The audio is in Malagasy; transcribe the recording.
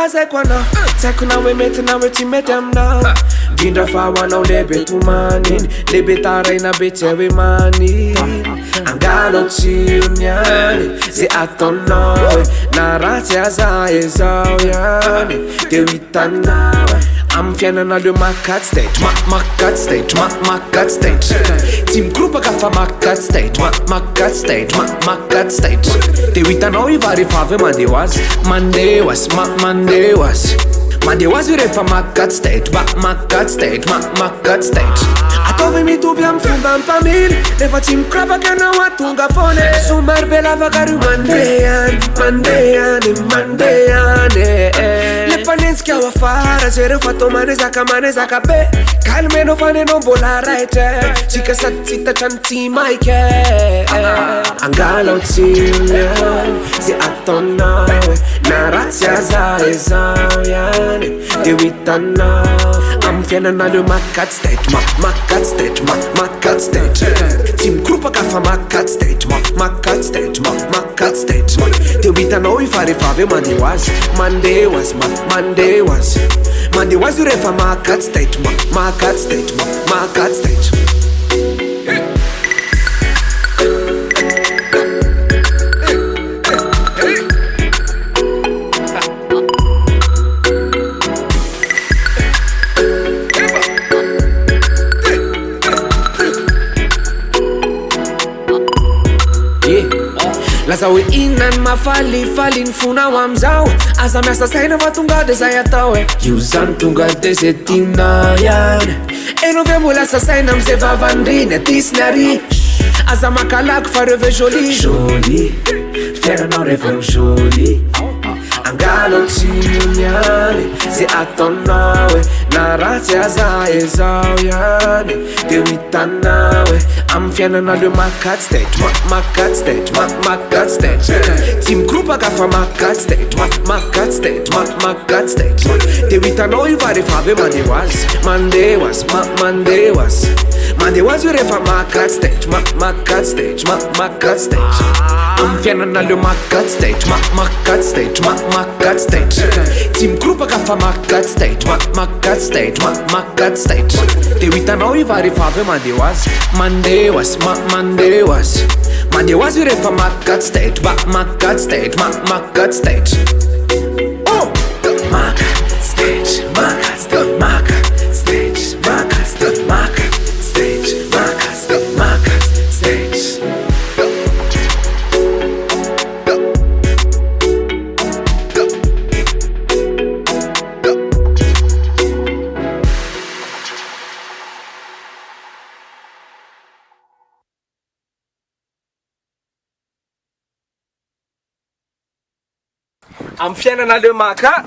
zaiko anao Zaiko na hoe mety na hoe tsy mety aminao Indrindra fa ho anao lehibe tomaniny Lehibe taraina be tsy hoe maniny Angalao tsirony any Zay ataonao hoe Na ratsy aza ezao ihany De ho hitanao Amin'ny fiainana leo makaty stage Makaty stage Makaty stage Tsy mikropaka fa makaty stage Makaty stage Makaty stage De ho hitanao iva rehefa avy mandeha ho azy Mandeha ho azy Mandeha ho azy Mandeha ho azy rehefa makaty stage Makaty stage Makaty stage Ataovy mitovy amin'ny fomba mpamily Rehefa tsy mikropaka anao atonga foana Somary be lavaka ry mandeha any Mandeha any Mandeha any Le mpanenjika ao afara Zay rehefa atao manezaka be Kalmenao fanenao mbola raitra Tsika sady tsy tatrany tsy maika Angalao tsirony any Zay ataonao hoe Na ratsy aza ezao ihany De ho hitanao Amin'ny fiainana leo makaty stage Makaty stage Makaty stage Tsy mikropaka fa makaty stage Makaty stage Makaty stage De ho hitanao ifa rehefa avy mandeha ho azy Mandeha ho azy Mandeha ho azy Mandeha ho azy rehefa makaty stage Makaty stage Makaty stage Laza hoe inany mafalifaly ny fonao amizao Aza miasa saina fa tonga de zay atao Io zany tonga de zay tinao ihany Enao ve mbola asa saina amizay vavandriny atisiny ary Aza makalaky fa reve joli Joli Fiainanao reve joli Angalao tsirony any Zay ataonao hoe Na ratsy aza ezao ihany De ho hitanao hoe Amin'ny fiainana leo makaty stage Makaty stage Makaty stage Tsy mikropaka fa makaty stage Makaty stage Makaty stage De ho hitanao iva rehefa avy mandeha ho azy Mandeha ho azy Mandeha ho azy Mandeha ho azy rehefa makaty stage Makaty stage Makaty stage Amin'ny fiainana leo makaty stage Makaty stage Makaty stage Tsy mikropaka fa makaty stage Makaty stage Makaty stage De ho hitanao iva rehefa avy mandeha ho azy Mandeha ho azy Mandeha ho azy Mandeha ho azy rehefa makaty stage Makaty stage Makaty stage Oh! Makaty stage Makaty stage Makaty stage Makaty stage Makaty stage Makaty stage Makaty stage Amin'ny fiainana leo maka